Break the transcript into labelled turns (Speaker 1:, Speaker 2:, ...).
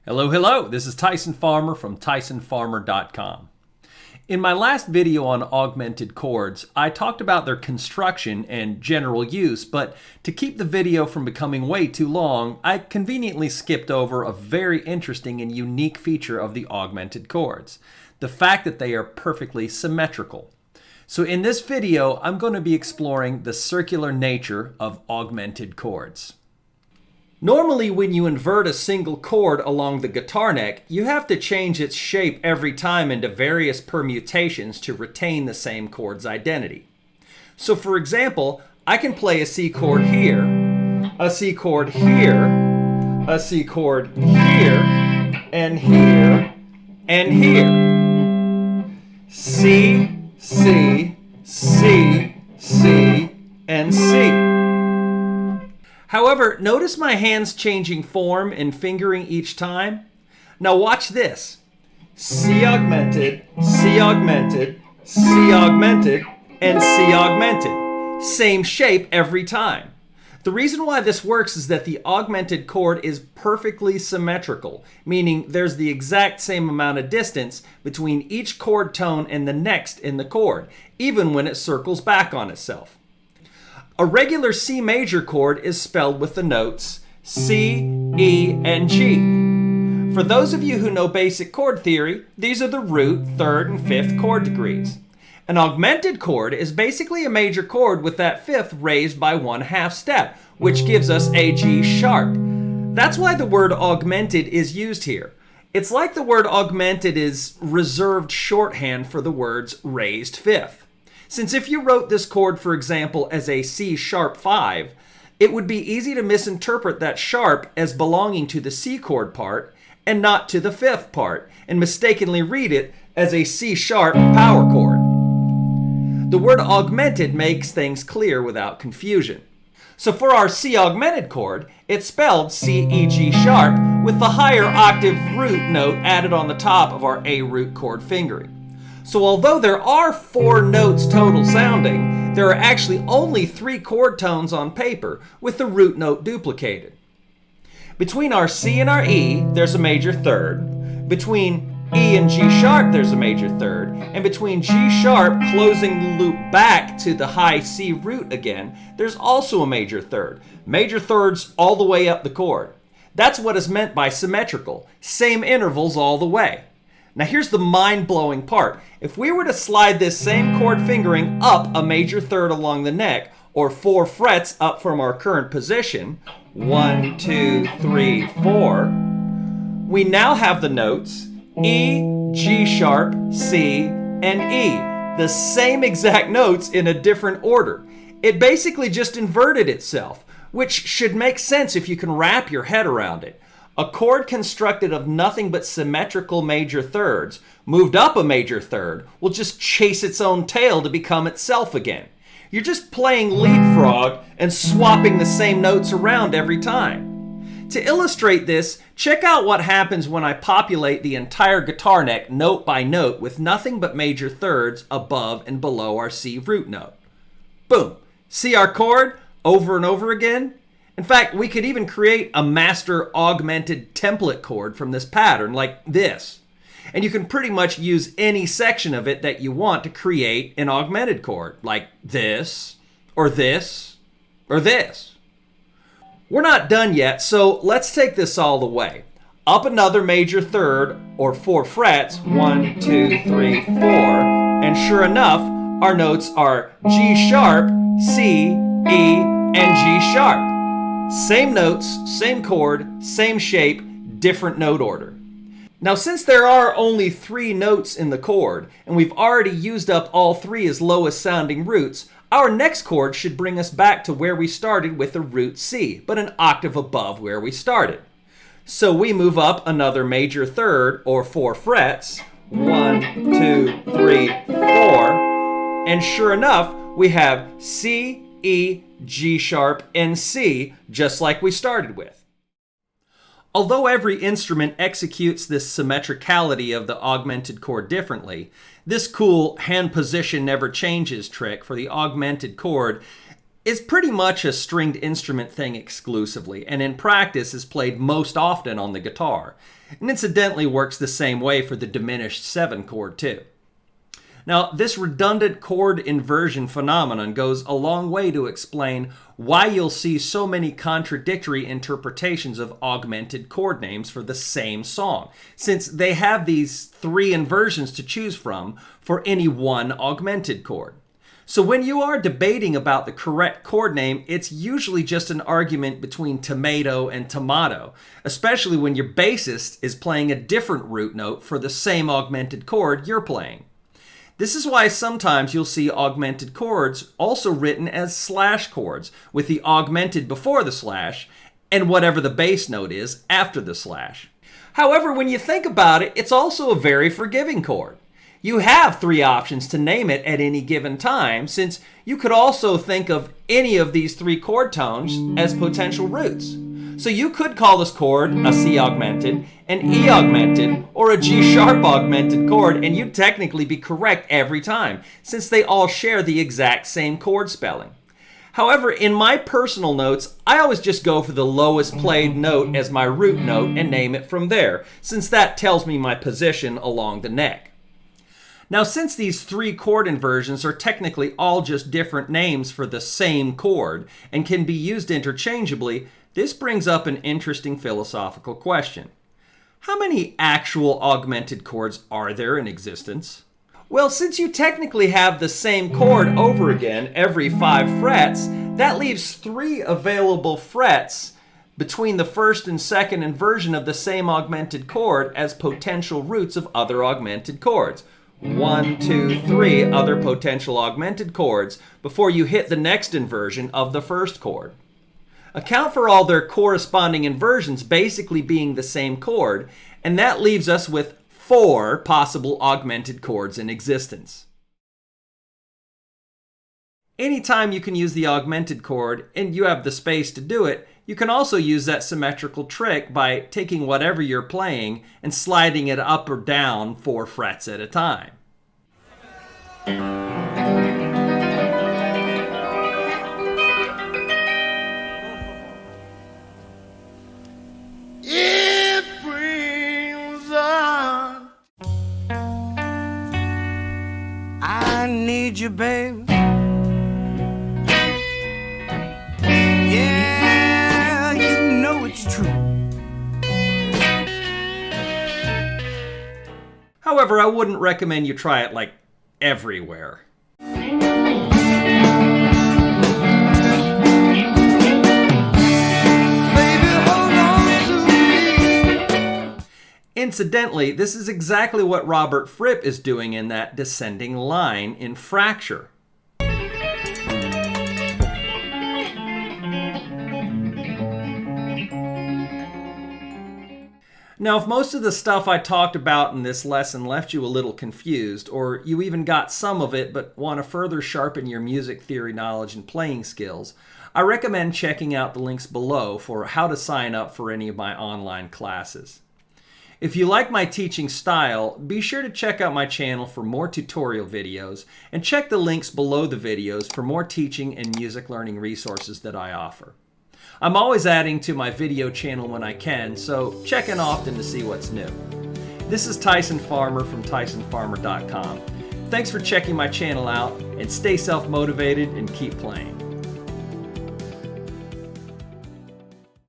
Speaker 1: Hello, hello. This is Tyson Farmer from TysonFarmer.com. In my last video on augmented chords, I talked about their construction and general use, but to keep the video from becoming way too long, I conveniently skipped over a very interesting and unique feature of the augmented chords, the fact that they are perfectly symmetrical. So in this video, I'm going to be exploring the circular nature of augmented chords. Normally, when you invert a single chord along the guitar neck, you have to change its shape every time into various permutations to retain the same chord's identity. So for example, I can play a C chord here, a C chord here, a C chord here, and here, and here. C, C, C, C, and C. However, notice my hands changing form and fingering each time. Now watch this. C augmented, C augmented, C augmented, and C augmented. Same shape every time. The reason why this works is that the augmented chord is perfectly symmetrical, meaning there's the exact same amount of distance between each chord tone and the next in the chord, even when it circles back on itself. A regular C major chord is spelled with the notes C, E, and G. For those of you who know basic chord theory, these are the root, third, and fifth chord degrees. An augmented chord is basically a major chord with that fifth raised by 1/2 step, which gives us a G sharp. That's why the word augmented is used here. It's like the word augmented is reserved shorthand for the words raised fifth. Since if you wrote this chord, for example, as a C sharp 5, it would be easy to misinterpret that sharp as belonging to the C chord part and not to the fifth part, and mistakenly read it as a C sharp power chord. The word augmented makes things clear without confusion. So for our C augmented chord, it's spelled C, E, G sharp with the higher octave root note added on the top of our A root chord fingering. So although there are 4 notes total sounding, there are actually only 3 chord tones on paper with the root note duplicated. Between our C and our E, there's a major third. Between E and G sharp, there's a major third. And between G sharp closing the loop back to the high C root again, there's also a major third. Major thirds all the way up the chord. That's what is meant by symmetrical. Same intervals all the way. Now here's the mind-blowing part. If we were to slide this same chord fingering up a major third along the neck, or 4 frets up from our current position, 1, 2, 3, 4, we now have the notes E, G sharp, C, and E. The same exact notes in a different order. It basically just inverted itself, which should make sense if you can wrap your head around it. A chord constructed of nothing but symmetrical major thirds, moved up a major third, will just chase its own tail to become itself again. You're just playing leapfrog and swapping the same notes around every time. To illustrate this, check out what happens when I populate the entire guitar neck note by note with nothing but major thirds above and below our C root note. Boom! See our chord over and over again? In fact, we could even create a master augmented template chord from this pattern like this. And you can pretty much use any section of it that you want to create an augmented chord, like this, or this, or this. We're not done yet, so let's take this all the way. Up another major third, or 4 frets, 1, 2, 3, 4, and sure enough, our notes are G sharp, C, E, and G sharp. Same notes, same chord, same shape, different note order. Now since there are only 3 notes in the chord, and we've already used up all 3 as lowest sounding roots, our next chord should bring us back to where we started with a root C, but an octave above where we started. So we move up another major third, or 4 frets, 1, 2, 3, 4, and sure enough, we have C, E, G sharp, and C, just like we started with. Although every instrument executes this symmetricality of the augmented chord differently, this cool hand position never changes trick for the augmented chord is pretty much a stringed instrument thing exclusively, and in practice is played most often on the guitar, and incidentally works the same way for the diminished 7 chord too. Now, this redundant chord inversion phenomenon goes a long way to explain why you'll see so many contradictory interpretations of augmented chord names for the same song, since they have these 3 inversions to choose from for any one augmented chord. So when you are debating about the correct chord name, it's usually just an argument between tomato and tomahto, especially when your bassist is playing a different root note for the same augmented chord you're playing. This is why sometimes you'll see augmented chords also written as slash chords, with the augmented before the slash and whatever the bass note is after the slash. However, when you think about it, it's also a very forgiving chord. You have 3 options to name it at any given time, since you could also think of any of these 3 chord tones as potential roots. So you could call this chord a C augmented, an E augmented, or a G sharp augmented chord, and you'd technically be correct every time, since they all share the exact same chord spelling. However, in my personal notes, I always just go for the lowest played note as my root note and name it from there, since that tells me my position along the neck. Now, since these 3 chord inversions are technically all just different names for the same chord and can be used interchangeably, this brings up an interesting philosophical question. How many actual augmented chords are there in existence? Well, since you technically have the same chord over again every 5 frets, that leaves 3 available frets between the first and second inversion of the same augmented chord as potential roots of other augmented chords. 1, 2, 3 other potential augmented chords before you hit the next inversion of the first chord. Account for all their corresponding inversions basically being the same chord, and that leaves us with 4 possible augmented chords in existence. Anytime you can use the augmented chord and you have the space to do it, you can also use that symmetrical trick by taking whatever you're playing and sliding it up or down 4 frets at a time.
Speaker 2: I need you, babe. Yeah, you know it's true.
Speaker 1: However, I wouldn't recommend you try it like everywhere. Incidentally, this is exactly what Robert Fripp is doing in that descending line in Fracture. Now, if most of the stuff I talked about in this lesson left you a little confused, or you even got some of it but want to further sharpen your music theory knowledge and playing skills, I recommend checking out the links below for how to sign up for any of my online classes. If you like my teaching style, be sure to check out my channel for more tutorial videos, and check the links below the videos for more teaching and music learning resources that I offer. I'm always adding to my video channel when I can, so check in often to see what's new. This is Tyson Farmer from TysonFarmer.com. Thanks for checking my channel out, and stay self-motivated and keep playing.